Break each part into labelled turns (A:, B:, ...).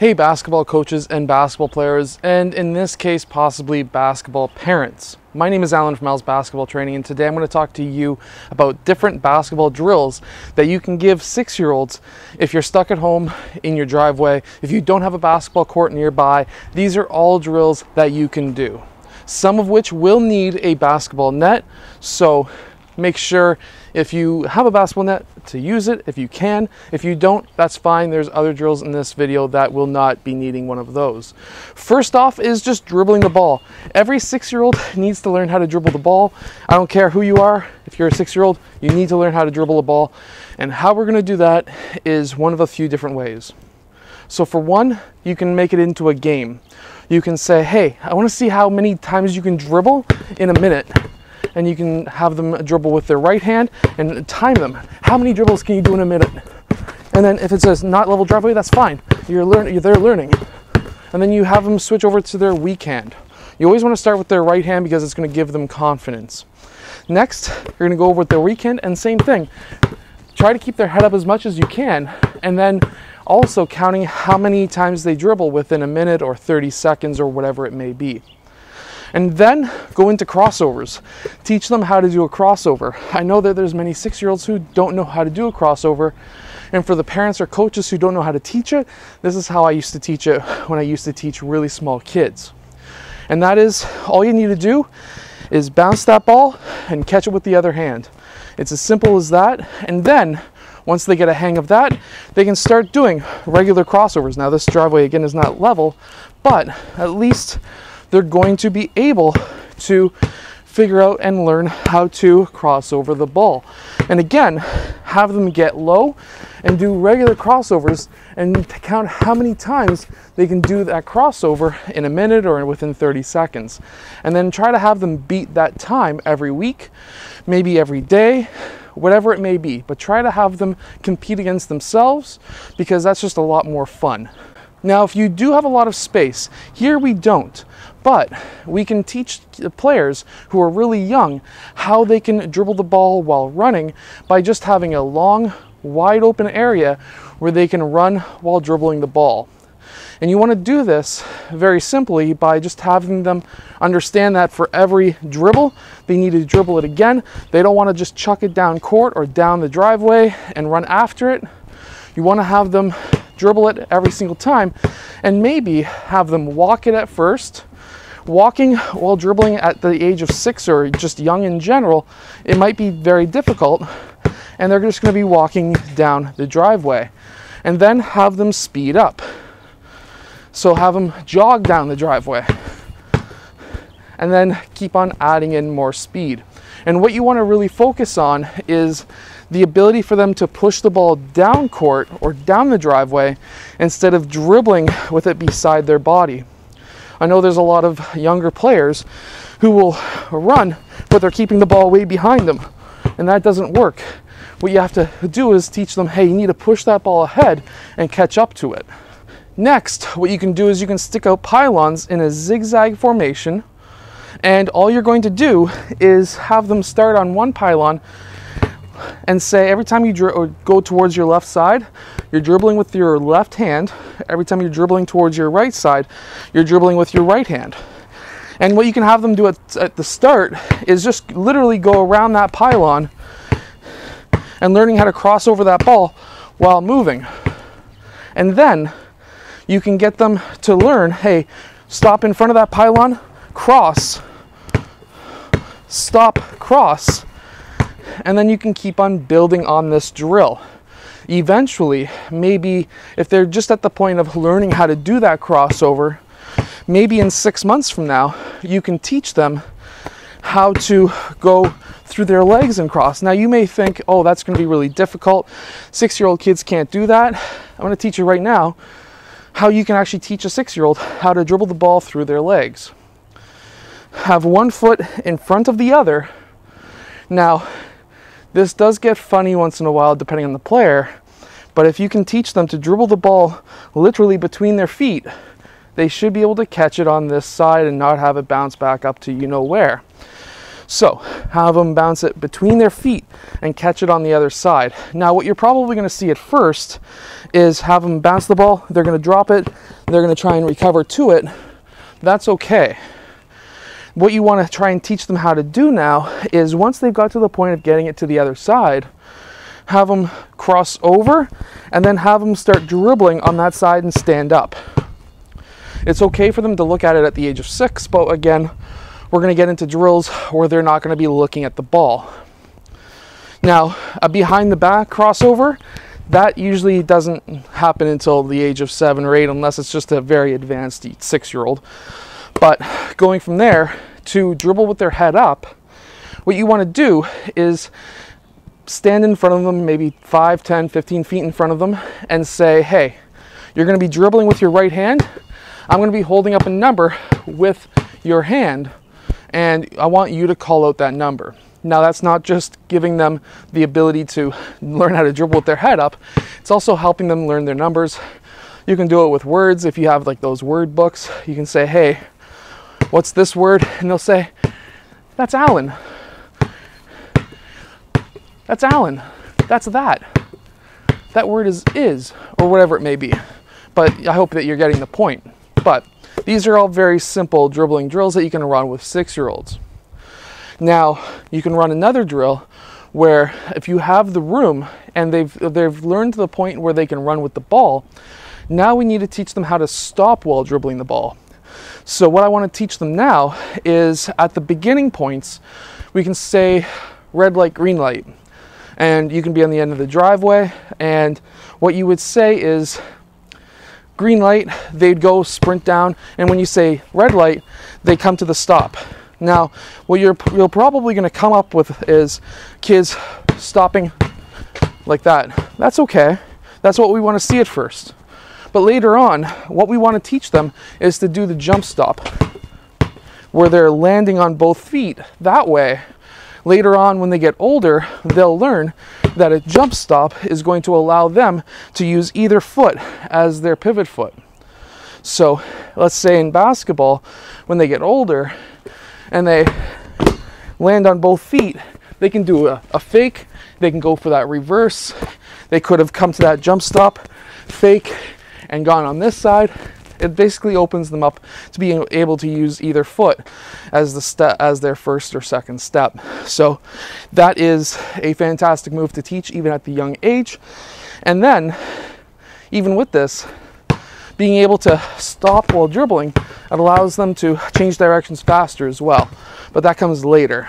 A: Hey basketball coaches and basketball players, and in this case possibly basketball parents. My name is Alan from Al's Basketball Training, and today I'm going to talk to you about different basketball drills that you can give 6-year-olds if you're stuck at home in your driveway, if you don't have a basketball court nearby. These are all drills that you can do, some of which will need a basketball net, so make sure if you have a basketball net to use it if you can. If you don't, that's fine. There's other drills in this video that will not be needing one of those. First off is just dribbling the ball. Every 6-year-old needs to learn how to dribble the ball. I don't care who you are. If you're a 6-year-old, you need to learn how to dribble a ball. And how we're going to do that is one of a few different ways. So for one, you can make it into a game. You can say, hey, I want to see how many times you can dribble in a minute. And you can have them dribble with their right hand and time them. How many dribbles can you do in a minute? And then if it says not level driveway, that's fine. They're learning. And then you have them switch over to their weak hand. You always want to start with their right hand because it's going to give them confidence. Next, you're going to go over with their weak hand and same thing. Try to keep their head up as much as you can, and then also counting how many times they dribble within a minute or 30 seconds or whatever it may be. And then go into crossovers. Teach them how to do a crossover. I know that there's many 6-year-olds who don't know how to do a crossover. And for the parents or coaches who don't know how to teach it, this is how I used to teach it when I used to teach really small kids. And that is, all you need to do is bounce that ball and catch it with the other hand. It's as simple as that. And then once they get a hang of that, they can start doing regular crossovers. Now this driveway again is not level, but at least they're going to be able to figure out and learn how to cross over the ball. And again, have them get low and do regular crossovers and count how many times they can do that crossover in a minute or within 30 seconds. And then try to have them beat that time every week, maybe every day, whatever it may be. But try to have them compete against themselves because that's just a lot more fun. Now, if you do have a lot of space, here we don't, but we can teach the players who are really young how they can dribble the ball while running by just having a long, wide open area where they can run while dribbling the ball. And you want to do this very simply by just having them understand that for every dribble, they need to dribble it again. They don't want to just chuck it down court or down the driveway and run after it. You want to have them dribble it every single time, and maybe have them walk it at first. Walking while dribbling at the age of 6 or just young in general, it might be very difficult, and they're just going to be walking down the driveway. And then have them speed up. So have them jog down the driveway, and then keep on adding in more speed. And what you want to really focus on is the ability for them to push the ball down court or down the driveway instead of dribbling with it beside their body. I know there's a lot of younger players who will run, but they're keeping the ball way behind them, and that doesn't work. What you have to do is teach them, hey, you need to push that ball ahead and catch up to it. Next, what you can do is you can stick out pylons in a zigzag formation, and all you're going to do is have them start on one pylon and say every time you go towards your left side, you're dribbling with your left hand. Every time you're dribbling towards your right side, you're dribbling with your right hand. And what you can have them do at the start is just literally go around that pylon and learning how to cross over that ball while moving. And then you can get them to learn, hey, stop in front of that pylon, cross, stop, cross. And then you can keep on building on this drill. Eventually, maybe if they're just at the point of learning how to do that crossover, maybe in 6 months from now, you can teach them how to go through their legs and cross. Now you may think, oh, that's going to be really difficult. 6-year-old kids can't do that. I'm going to teach you right now how you can actually teach a 6-year-old how to dribble the ball through their legs. Have one foot in front of the other. Now, this does get funny once in a while depending on the player, but if you can teach them to dribble the ball literally between their feet, they should be able to catch it on this side and not have it bounce back up to you know where. So have them bounce it between their feet and catch it on the other side. Now what you're probably going to see at first is have them bounce the ball, they're going to drop it, they're going to try and recover to it. That's okay. What you want to try and teach them how to do now is once they've got to the point of getting it to the other side, have them cross over and then have them start dribbling on that side and stand up. It's okay for them to look at it at the age of 6, but again, we're going to get into drills where they're not going to be looking at the ball. Now, a behind the back crossover, that usually doesn't happen until the age of 7 or 8 unless it's just a very advanced 6-year-old. But going from there to dribble with their head up, what you want to do is stand in front of them, maybe 5, 10, 15 feet in front of them, and say, hey, you're going to be dribbling with your right hand. I'm going to be holding up a number with your hand, and I want you to call out that number. Now, that's not just giving them the ability to learn how to dribble with their head up. It's also helping them learn their numbers. You can do it with words. If you have like those word books, you can say, hey, what's this word? And they'll say, that's Alan. That's Alan. That's that. That word is, or whatever it may be. But I hope that you're getting the point. But these are all very simple dribbling drills that you can run with 6-year-olds. Now, you can run another drill where if you have the room and they've learned to the point where they can run with the ball, now we need to teach them how to stop while dribbling the ball. So what I want to teach them now is at the beginning points, we can say red light, green light. And you can be on the end of the driveway, and what you would say is green light, they'd go sprint down, and when you say red light, they come to the stop. Now, what you're probably going to come up with is kids stopping like that. That's okay. That's what we want to see at first. But later on, what we want to teach them is to do the jump stop, where they're landing on both feet. That way, later on when they get older, they'll learn that a jump stop is going to allow them to use either foot as their pivot foot. So let's say in basketball, when they get older and they land on both feet, they can do a fake, they can go for that reverse, they could have come to that jump stop, fake, and gone on this side. It basically opens them up to being able to use either foot as their first or second step. So that is a fantastic move to teach even at the young age. And then, even with this, being able to stop while dribbling, it allows them to change directions faster as well. But that comes later.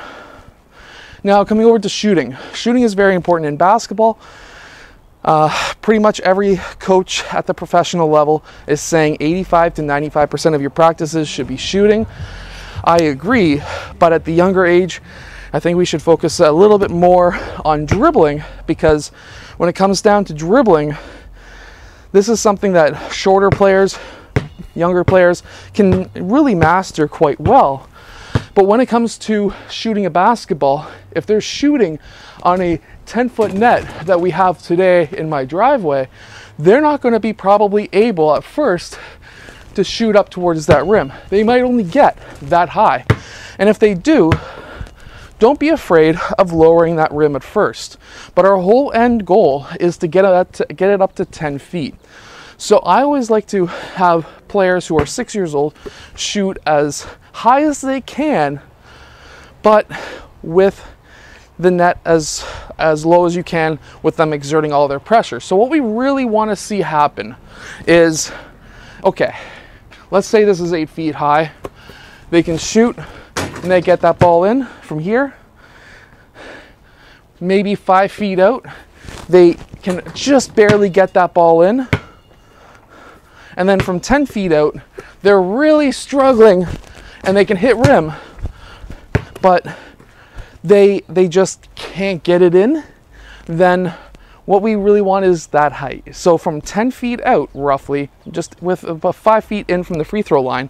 A: Now, coming over to shooting. Shooting is very important in basketball. Pretty much every coach at the professional level is saying 85 to 95% of your practices should be shooting. I agree, but at the younger age, I think we should focus a little bit more on dribbling, because when it comes down to dribbling, this is something that shorter players, younger players can really master quite well. But when it comes to shooting a basketball, if they're shooting on a 10-foot net that we have today in my driveway, they're not going to be probably able at first to shoot up towards that rim. They might only get that high. And if they do, don't be afraid of lowering that rim at first. But our whole end goal is to get it up to 10 feet. So I always like to have players who are 6 years old shoot as high as they can, but with the net as low as you can, with them exerting all their pressure. So what we really want to see happen is, okay, let's say this is 8 feet high. They can shoot and they get that ball in from here. Maybe 5 feet out, they can just barely get that ball in. And then from 10 feet out, they're really struggling and they can hit rim, but they just can't get it in. Then what we really want is that height. So from 10 feet out, roughly, just with about 5 feet in from the free throw line.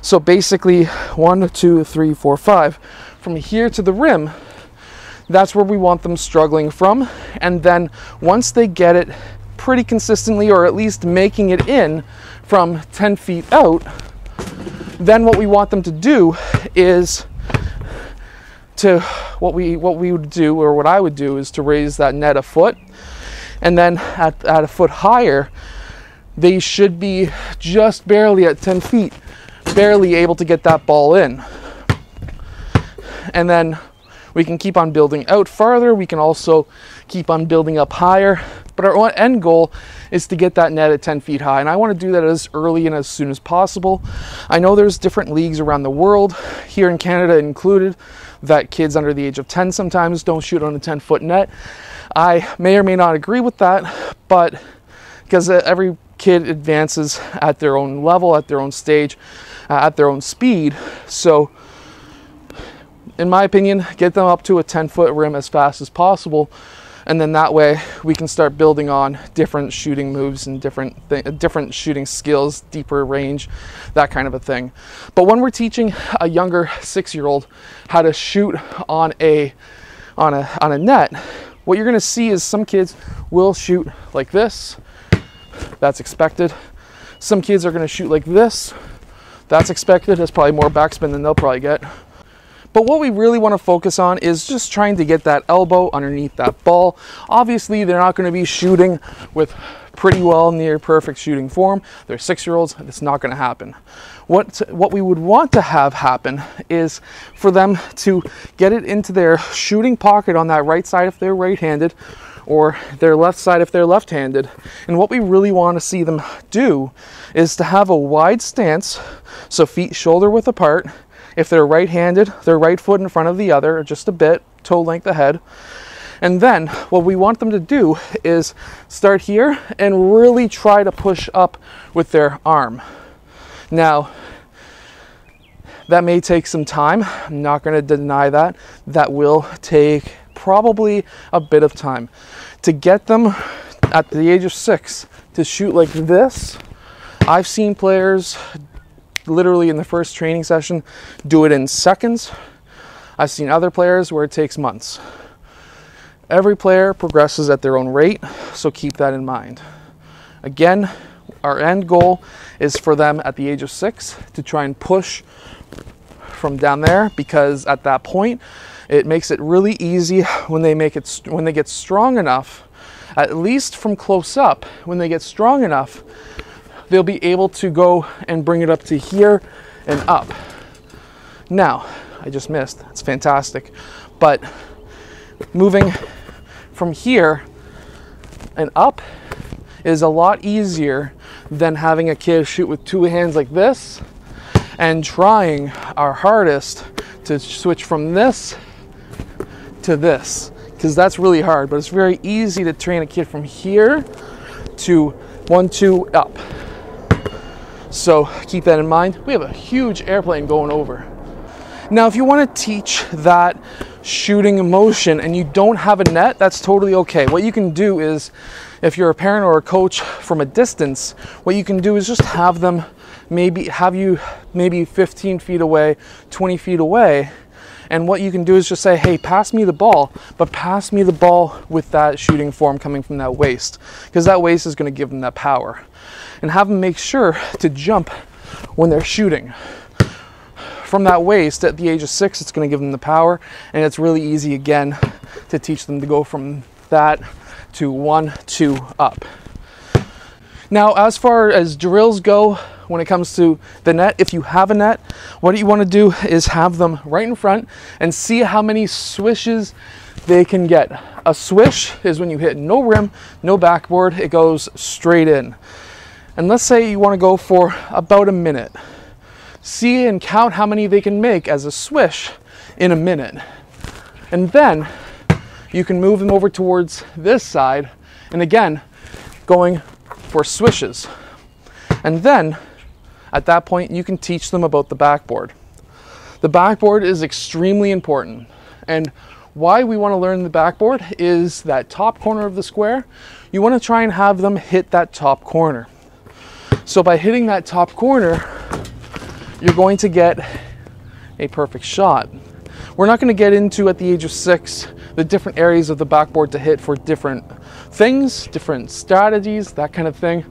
A: So basically 1, 2, 3, 4, 5. From here to the rim, that's where we want them struggling from. And then once they get it pretty consistently, or at least making it in from 10 feet out, then what we want them to do is to what we would do, or what I would do, is to raise that net a foot, and then at a foot higher, they should be just barely at 10 feet, barely able to get that ball in. And then we can keep on building out farther. We can also keep on building up higher. But our end goal is to get that net at 10 feet high. And I want to do that as early and as soon as possible. I know there's different leagues around the world, here in Canada included, that kids under the age of 10 sometimes don't shoot on a 10-foot net. I may or may not agree with that, but because every kid advances at their own level, at their own stage, at their own speed. So in my opinion, get them up to a 10-foot rim as fast as possible, and then that way we can start building on different shooting moves and different shooting skills, deeper range, that kind of a thing. But when we're teaching a younger 6-year-old how to shoot on a net, what you're going to see is some kids will shoot like this. That's expected. Some kids are going to shoot like this. That's expected. That's probably more backspin than they'll probably get. But what we really want to focus on is just trying to get that elbow underneath that ball. Obviously, they're not going to be shooting with pretty well near perfect shooting form. They're 6-year-olds. It's not going to happen. What we would want to have happen is for them to get it into their shooting pocket on that right side if they're right-handed, or their left side if they're left-handed. And what we really want to see them do is to have a wide stance, so feet shoulder width apart. If they're right-handed, their right foot in front of the other, just a bit, toe length ahead. And then what we want them to do is start here and really try to push up with their arm. Now, that may take some time. I'm not going to deny that. That will take probably a bit of time. To get them at the age of 6 to shoot like this, I've seen players literally in the first training session do it in seconds. I've seen other players where it takes months. Every player progresses at their own rate, so keep that in mind. Again, our end goal is for them at the age of 6 to try and push from down there, because at that point it makes it really easy when they get strong enough, at least from close up, when they get strong enough, they'll be able to go and bring it up to here and up. Now, I just missed. That's fantastic. But moving from here and up is a lot easier than having a kid shoot with 2 hands like this and trying our hardest to switch from this to this, because that's really hard. But it's very easy to train a kid from here to 1, 2, up. So keep that in mind. We have a huge airplane going over. Now, if you want to teach that shooting motion and you don't have a net, that's totally okay. What you can do is, if you're a parent or a coach from a distance, what you can do is just have them maybe 15 feet away, 20 feet away. And what you can do is just say, hey, pass me the ball, but pass me the ball with that shooting form coming from that waist, because that waist is going to give them that power. And have them make sure to jump when they're shooting. From that waist at the age of 6, it's going to give them the power, and it's really easy again to teach them to go from that to 1, 2, up. Now, as far as drills go, when it comes to the net, if you have a net, what you want to do is have them right in front and see how many swishes they can get. A swish is when you hit no rim, no backboard, it goes straight in. And let's say you want to go for about a minute. See and count how many they can make as a swish in a minute. And then you can move them over towards this side, and again, going for swishes. And then, at that point, you can teach them about the backboard. The backboard is extremely important. And why we want to learn the backboard is that top corner of the square. You want to try and have them hit that top corner. So by hitting that top corner, you're going to get a perfect shot. We're not going to get into, at the age of 6, the different areas of the backboard to hit for different things, different strategies, that kind of thing.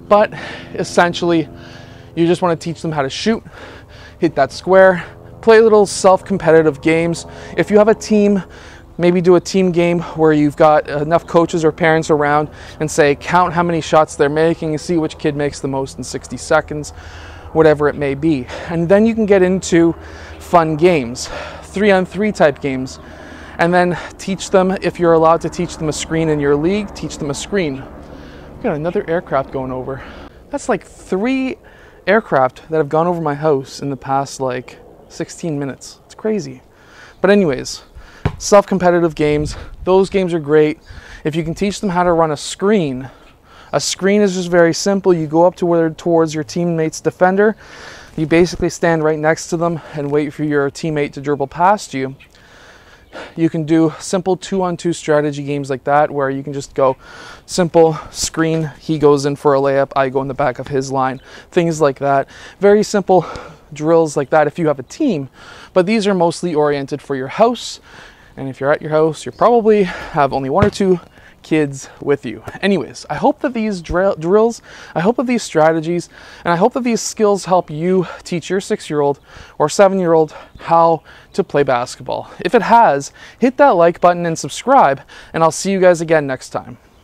A: But essentially, you just want to teach them how to shoot, hit that square, play little self-competitive games. If you have a team, maybe do a team game where you've got enough coaches or parents around and say, count how many shots they're making and see which kid makes the most in 60 seconds, whatever it may be. And then you can get into fun games, 3-on-3 type games, and then teach them, if you're allowed to teach them a screen in your league, teach them a screen. We've got another aircraft going over. That's like 3 aircraft that have gone over my house in the past like 16 minutes. It's crazy. But anyways, self-competitive games, those games are great. If you can teach them how to run a screen is just very simple. You go up towards your teammate's defender. You basically stand right next to them and wait for your teammate to dribble past you. You can do simple 2-on-2 strategy games like that, where you can just go simple screen, he goes in for a layup, I go in the back of his line, things like that. Very simple drills like that if you have a team, but these are mostly oriented for your house. And if you're at your house, you probably have only 1 or 2 kids with you. Anyways, I hope that these drills, I hope that these strategies, and I hope that these skills help you teach your 6-year-old or 7-year-old how to play basketball. If it has, hit that like button and subscribe, and I'll see you guys again next time.